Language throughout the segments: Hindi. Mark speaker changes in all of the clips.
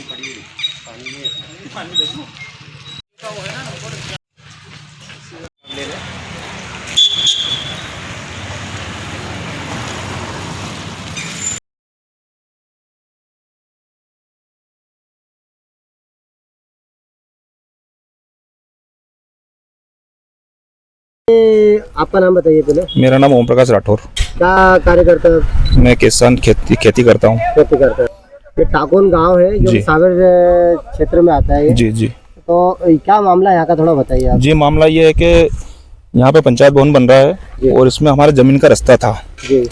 Speaker 1: आपका नाम बताइए पहले।
Speaker 2: मेरा नाम ओम प्रकाश राठौर।
Speaker 1: क्या कार्य करते हैं?
Speaker 2: मैं किसान खेती करता हूँ।
Speaker 1: खेती करते हैं। ये टाकोन गांव है जो सागर क्षेत्र में आता है।
Speaker 2: जी जी।
Speaker 1: तो क्या मामला है यहाँ का, थोड़ा बताइए आप।
Speaker 2: जी, मामला ये है कि यहाँ पे पंचायत भवन बन रहा है और इसमें हमारे जमीन का रास्ता था
Speaker 1: जी,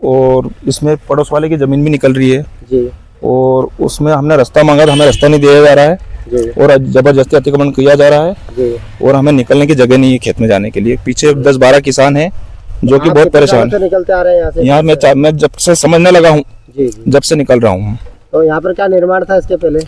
Speaker 2: और इसमें पड़ोस वाले की जमीन भी निकल रही है
Speaker 1: जी,
Speaker 2: और उसमें हमने रास्ता मांगा तो हमें रास्ता नहीं दिया जा रहा है
Speaker 1: जी,
Speaker 2: और जबरदस्ती अतिक्रमण किया जा रहा है
Speaker 1: जी।
Speaker 2: और हमें निकलने की जगह नहीं है खेत में जाने के लिए। पीछे 10-12 किसान हैं जो कि बहुत परेशान
Speaker 1: है। निकलते आ रहे हैं यहाँ से।
Speaker 2: यहाँ मैं जब से समझने लगा हूँ,
Speaker 1: जी,
Speaker 2: जब से निकल रहा हूँ।
Speaker 1: तो यहाँ पर क्या निर्माण था इसके पहले?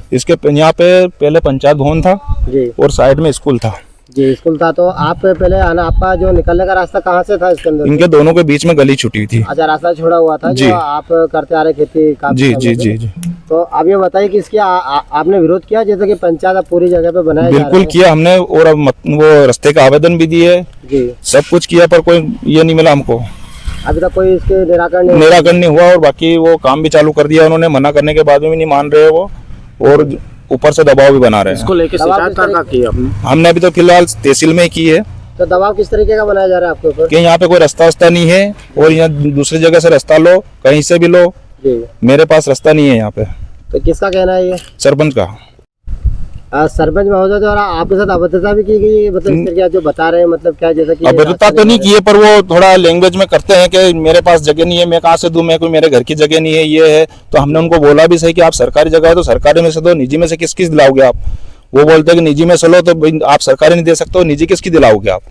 Speaker 2: यहाँ पे पहले पंचायत भवन था
Speaker 1: जी,
Speaker 2: और साइड में स्कूल था।
Speaker 1: जी, स्कूल था। तो आप पहले आना, आपका जो निकलने का रास्ता कहाँ से था इसके अंदर?
Speaker 2: इनके दोनों के बीच में गली छुटी हुई थी।
Speaker 1: अच्छा, रास्ता छोड़ा हुआ था
Speaker 2: जी।
Speaker 1: जो आप करते आ रहे खेती का?
Speaker 2: जी जी जी जी।
Speaker 1: तो आप ये बताइए कि इसकी आपने विरोध किया, जैसे कि पंचायत पूरी जगह पे बनाया जा रहा है?
Speaker 2: बिल्कुल किया हमने और अब वो रास्ते का आवेदन भी दिए,
Speaker 1: जी, सब
Speaker 2: कुछ किया पर कोई ये नहीं मिला हमको।
Speaker 1: अभी तक कोई इसके
Speaker 2: निराकरण नहीं हुआ और बाकी वो काम भी चालू कर दिया उन्होंने, मना करने के बाद भी नहीं मान रहे वो और ऊपर से दबाव भी बना रहे हैं।
Speaker 1: इसको लेके शिकायत की आपने?
Speaker 2: हमने अभी तो फिलहाल तहसील में की है।
Speaker 1: तो दबाव किस तरीके का बनाया जा रहा है आपके ऊपर?
Speaker 2: कि यहाँ पे कोई रास्ता नहीं है और यहाँ दूसरी जगह से रास्ता लो, कहीं से भी लो,
Speaker 1: जी,
Speaker 2: मेरे पास रास्ता नहीं है यहाँ पे।
Speaker 1: तो किसका कहना है ये?
Speaker 2: सरपंच का।
Speaker 1: सरपंच महोदय द्वारा आपके साथ अभद्रता भी की गई है, मतलब इस तरीके जो बता रहे हैं, मतलब क्या, जैसा कि
Speaker 2: अभद्रता तो नहीं की है पर वो थोड़ा लैंग्वेज में करते हैं कि मेरे पास जगह नहीं है, मैं कहाँ से दूं, मैं कोई मेरे घर की जगह नहीं है, ये है। तो हमने उनको बोला भी सही कि आप सरकारी जगह है तो सरकारी में से दो, निजी में से किस दिलाओगे आप? वो बोलते हैं कि निजी में से लो, तो आप सरकारी नहीं दे सकते हो, निजी किसकी दिलाओगे आप?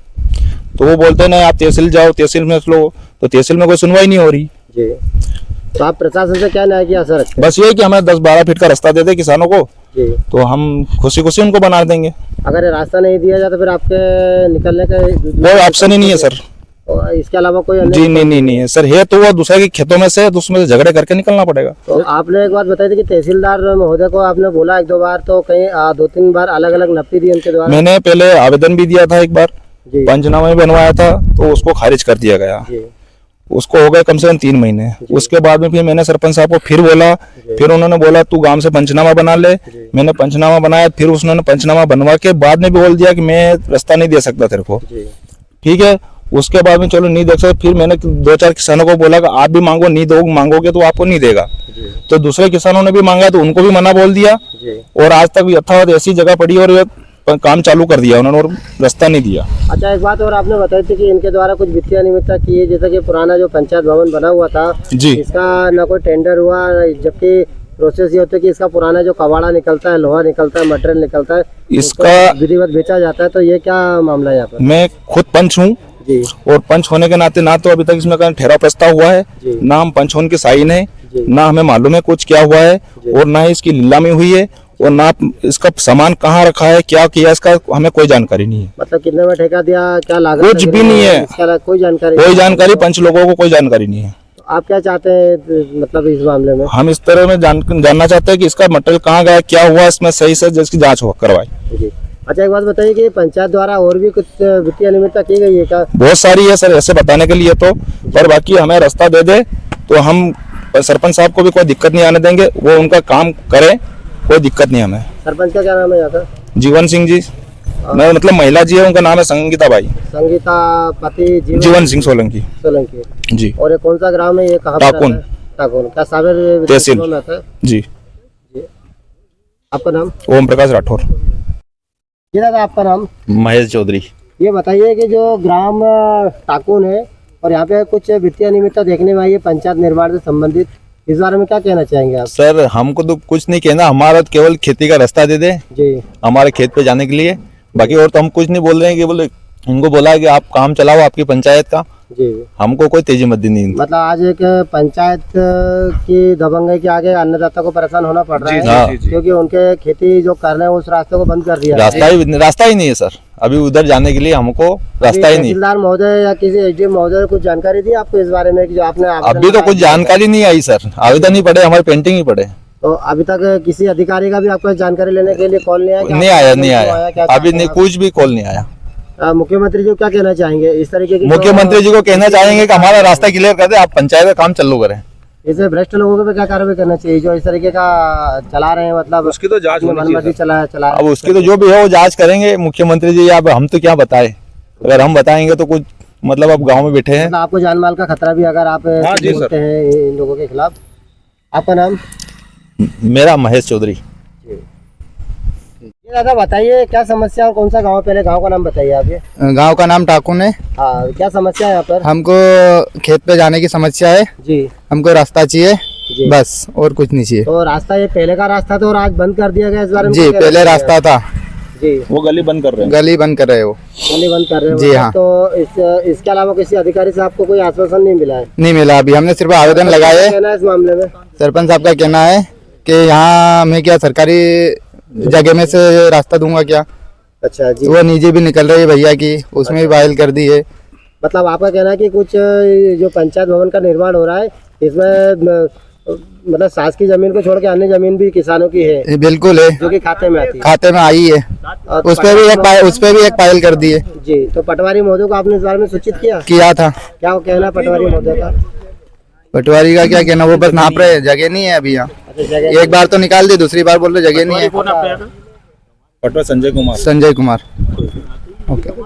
Speaker 2: तो वो बोलते हैं नहीं आप तहसील जाओ, तहसील में लो, तो तहसील में कोई सुनवाई नहीं हो रही।
Speaker 1: जी, तो आप प्रशासन से क्या न्याय की आशा रखते हैं?
Speaker 2: बस ये कि हमें 10-12 फीट का रास्ता दे दे किसानों को,
Speaker 1: जी,
Speaker 2: तो हम खुशी खुशी उनको बना देंगे।
Speaker 1: अगर ये रास्ता नहीं दिया जाए तो फिर आपके निकलने का
Speaker 2: कोई ऑप्शन ही नहीं है सर।
Speaker 1: और इसके अलावा कोई अन्य?
Speaker 2: जी नहीं है सर, है तो वो दूसरे के खेतों में से, तो उसमें से झगड़े करके निकलना पड़ेगा।
Speaker 1: तो आपने एक बात बताई थी कि तहसीलदार महोदय को आपने बोला 1-2 बार, तो कहीं 2-3 बार अलग अलग नपी दी उनके द्वारा?
Speaker 2: मैंने पहले आवेदन भी दिया था एक बार,
Speaker 1: जी,
Speaker 2: पंचनामा भी बनवाया था, तो उसको खारिज कर दिया गया।
Speaker 1: जी,
Speaker 2: उसको हो गए कम से कम 3 महीने। उसके बाद में फिर मैंने सरपंच साहब को फिर बोला, फिर उन्होंने बोला तू गांव से पंचनामा बना ले। मैंने पंचनामा बनाया, फिर उसने पंचनामा बनवा के बाद में भी बोल दिया कि मैं रास्ता नहीं दे सकता तेरे को।
Speaker 1: जी,
Speaker 2: ठीक है, उसके बाद में चलो नहीं देख सकते, फिर मैंने 2-4 किसानों को बोला कि आप भी मांगो, नहीं दो मांगोगे तो आपको नहीं देगा। तो दूसरे किसानों ने भी मांगा तो उनको भी मना बोल दिया
Speaker 1: जी।
Speaker 2: और आज तक यथावत ऐसी जगह पड़ी और काम चालू कर दिया उन्होंने और रास्ता नहीं दिया।
Speaker 1: अच्छा, एक बात और आपने बताई थी कि इनके द्वारा कुछ वित्तीय अनियमितता की है, जैसा कि पुराना जो पंचायत भवन बना हुआ था
Speaker 2: जी,
Speaker 1: इसका न कोई टेंडर हुआ, जबकि प्रोसेस ये होता है कि इसका पुराना जो कबाड़ा निकलता है, लोहा निकलता है, मटेरियल निकलता है,
Speaker 2: इसका
Speaker 1: विधिवत बेचा जाता है। तो ये क्या मामला है यहाँ पर?
Speaker 2: मैं खुद पंच हूँ
Speaker 1: जी,
Speaker 2: और पंच होने के नाते ना तो अभी तक इसमें ठहराव प्रस्ताव हुआ है, ना हम पंच होने की साइन है, ना हमें मालूम है कुछ क्या हुआ है और ना ही इसकी नीलामी हुई है और ना इसका सामान कहाँ रखा है, क्या किया इसका हमें कोई जानकारी नहीं है।
Speaker 1: मतलब कितने में ठेका दिया, क्या लागत?
Speaker 2: कुछ भी नहीं है,
Speaker 1: इसका कोई जानकारी
Speaker 2: पंच लोगों को कोई जानकारी नहीं है।
Speaker 1: आप क्या चाहते हैं मतलब इस मामले में?
Speaker 2: हम इस तरह में जानना चाहते हैं कि इसका मटेरियल कहाँ गया, क्या हुआ, इसमें सही से जिसकी जांच करवाए।
Speaker 1: जी, अच्छा, एक बात बताइए कि पंचायत द्वारा और भी कुछ वित्तीय अनियमितता की गई है क्या?
Speaker 2: बहुत सारी है सर, ऐसे बताने के लिए तो, पर बाकी हमें रास्ता दे दे तो हम सरपंच साहब को भी कोई दिक्कत नहीं आने देंगे, वो उनका काम करे, कोई दिक्कत नहीं हमें।
Speaker 1: सरपंच का क्या नाम है यहाँ का?
Speaker 2: जीवन सिंह जी, मतलब महिला जी है, उनका नाम है संगीता बाई।
Speaker 1: संगीता पति
Speaker 2: जीवन सिंह सोलंकी जी।
Speaker 1: और ये कौन सा ग्राम है, ये कहाँ पर
Speaker 2: टाकोन।
Speaker 1: टाकोन क्या सागर
Speaker 2: तहसील
Speaker 1: में आता है?
Speaker 2: जी।
Speaker 1: आपका नाम?
Speaker 2: ओम प्रकाश राठौर।
Speaker 1: जी दादा, आपका नाम?
Speaker 3: महेश चौधरी।
Speaker 1: ये बताइए कि जो ग्राम टाकोन है और यहाँ पे कुछ वित्तीय अनियमितता देखने में आई है पंचायत निर्माण से संबंधित, इस बारे में क्या कहना चाहेंगे आप?
Speaker 3: सर, हमको तो कुछ नहीं कहना, हमारा केवल खेती का रास्ता दे दे
Speaker 1: जी,
Speaker 3: हमारे खेत पे जाने के लिए, बाकी और तो हम कुछ नहीं बोल रहे हैं। कि बोले इनको बोला है कि आप काम चलाओ आपकी पंचायत का,
Speaker 1: जी,
Speaker 3: हमको कोई तेजी मद्दी नहीं।
Speaker 1: मतलब आज एक पंचायत की दबंगई के आगे अन्नदाता को परेशान होना पड़ रहा है।
Speaker 3: हाँ।
Speaker 1: क्योंकि उनके खेती जो कर रहे हैं उस रास्ते को बंद कर दिया।
Speaker 3: रास्ता ही नहीं है सर, अभी उधर जाने के लिए हमको रास्ता ही नहीं।
Speaker 1: तहसीलदार महोदय या किसी एसडीएम महोदय ने कुछ जानकारी दी आपको इस बारे में कि जो आपने?
Speaker 3: अभी तो कुछ जानकारी नहीं आई सर, आवेदन ही पड़े, हमारे पेंटिंग ही पड़े।
Speaker 1: तो अभी तक किसी अधिकारी का भी आपको जानकारी लेने के लिए कॉल नहीं आया? कि
Speaker 3: नहीं
Speaker 1: आपको
Speaker 3: आया,
Speaker 1: क्या
Speaker 3: नहीं
Speaker 1: क्या
Speaker 3: आया, अभी नहीं, कुछ भी कॉल नहीं आया।
Speaker 1: मुख्यमंत्री जी को क्या कहना चाहेंगे इस तरीके की?
Speaker 3: मुख्यमंत्री जी को कहना चाहेंगे कि हमारा रास्ता क्लियर कर दे, आप पंचायत का काम चालू करें।
Speaker 1: इसे भ्रष्ट लोगों पे क्या कार्रवाई करना चाहिए जो इस तरीके का चला रहे हैं, मतलब
Speaker 2: उसकी तो जांच होनी
Speaker 1: मनमर्जी चला चला
Speaker 3: अब उसकी तो जो भी है वो जांच करेंगे मुख्यमंत्री जी। अब हम तो क्या बताए, अगर हम बताएंगे तो कुछ मतलब अब गांव में बैठे हैं।
Speaker 1: मतलब आपको जान माल का खतरा भी अगर आप
Speaker 2: जी सर।
Speaker 1: बोलते हैं इन लोगों के खिलाफ। आपका नाम?
Speaker 3: मेरा महेश चौधरी।
Speaker 1: ये दादा बताइए क्या समस्या और कौन सा गांव है? पहले गांव का नाम बताइए आप। ये
Speaker 4: गांव का नाम टाकुन है।
Speaker 1: हाँ, क्या समस्या है यहाँ पर?
Speaker 4: हमको खेत पे जाने की समस्या है,
Speaker 1: जी
Speaker 4: हमको रास्ता चाहिए
Speaker 1: जी।
Speaker 4: बस, और कुछ नहीं चाहिए।
Speaker 1: तो रास्ता ये पहले का रास्ता था और आज बंद कर दिया गया, इस बारे में
Speaker 4: जी,
Speaker 1: क्या कहना
Speaker 4: पहले
Speaker 1: चाहिए?
Speaker 4: रास्ता था,
Speaker 1: जी
Speaker 2: वो गली बंद कर रहे हैं।
Speaker 4: गली बंद कर रहे हो।
Speaker 1: गली बंद कर रहे हो?
Speaker 4: जी हाँ।
Speaker 1: तो इसके अलावा किसी अधिकारी से आपको कोई आश्वासन नहीं मिला है?
Speaker 4: नहीं मिला, अभी हमने सिर्फ आवेदन लगाए
Speaker 1: क्या
Speaker 4: है।
Speaker 1: कहना है इस मामले में?
Speaker 4: सरपंच साहब का कहना है कि यहाँ मैं क्या सरकारी जगह में से रास्ता दूंगा क्या?
Speaker 1: अच्छा जी।
Speaker 4: वो निजी भी निकल रही है भैया की, उसमें भी फाइल कर दी है।
Speaker 1: मतलब आपका कहना है कि कुछ जो पंचायत भवन का निर्माण हो रहा है इसमें मतलब शासकीय जमीन को छोड़ के अन्य जमीन भी किसानों की है
Speaker 4: ये बिल्कुल है,
Speaker 1: जो कि खाते में आती है।
Speaker 4: खाते में आई है,
Speaker 1: और
Speaker 4: उस पे भी एक फाइल कर दी है।
Speaker 1: जी, तो पटवारी महोदय को आपने इस बारे में सूचित किया?
Speaker 4: किया था।
Speaker 1: क्या वो कहना है पटवारी महोदय का?
Speaker 4: पटवारी का क्या कहना, वो बस नाप रहे, जगह नहीं है अभी यहाँ।
Speaker 1: अच्छा, जगह
Speaker 4: एक बार तो निकाल दी, दूसरी बार बोल रहे जगह नहीं है।
Speaker 2: पटवा संजय कुमार।
Speaker 4: संजय कुमार। ओके।